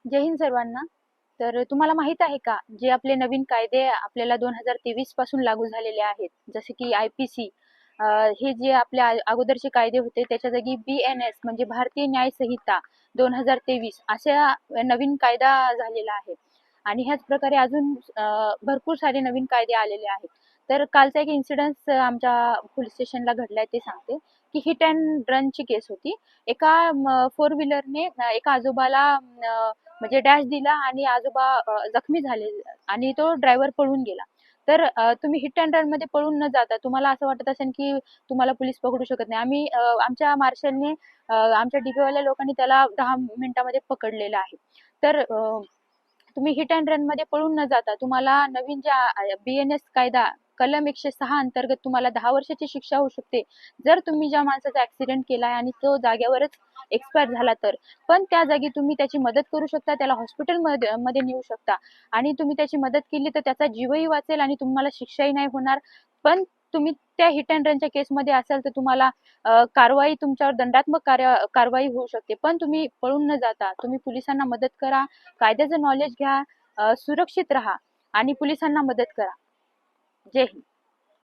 जय हिंद सर्वांना. तर तुम्हाला माहित आहे का, जे आपले नवीन कायदे आपल्याला 2023 पासून लागू झालेले आहेत, जसे की IPC, हे जे आपल्या अगोदरचे कायदे होते त्याच्या जागी BNS म्हणजे भारतीय न्याय संहिता 2023 अशा नवीन कायदा झालेला आहे. आणि ह्याच प्रकारे अजून भरपूर सारे नवीन कायदे आलेले आहेत. तर कालचा एक इन्सिडन्स आमच्या पोलीस स्टेशनला घडलाय ते सांगते. की हिट अँड रनची केस होती. एका फोर व्हीलरने एका आजोबाला म्हणजे डॅश दिला आणि आजोबा जखमी झाले आणि तो ड्रायव्हर पळून गेला. तर तुम्ही हिट अँड रन मध्ये पळून न जाता तुम्हाला असं वाटत असेल की तुम्हाला पोलीस पकडू शकत नाही. आमच्या मार्शलने आमच्या DP वाल्या लोकांनी त्याला 10 मिनिटांमध्ये पकडलेलं आहे. तर तुम्ही हिट अँड रन मध्ये पळून न जाता तुम्हाला नवीन ज्या BNS कायदा कलम 106 अंतर्गत तुम्हाला 10 वर्षाची शिक्षा होऊ शकते, जर तुम्ही ज्या माणसाचा ऍक्सिडेंट केलाय आणि तो जागेवरच एक्सपायर झाला तर. पण त्या जागी तुम्ही त्याची मदत करू शकता, त्याला हॉस्पिटल मध्ये नेऊ शकता आणि तुम्ही त्याची मदत केली तर त्याचा जीवही वाचेल आणि तुम्हाला शिक्षाही नाही होणार. पण तुम्ही त्या हिट अँड रनच्या केसमध्ये असाल तर तुम्हाला कारवाई, तुमच्यावर दंडात्मक कारवाई होऊ शकते. पण तुम्ही पळून न जाता तुम्ही पोलिसांना मदत करा, कायद्याचं नॉलेज घ्या, सुरक्षित राहा आणि पोलिसांना मदत करा. जय हिंद.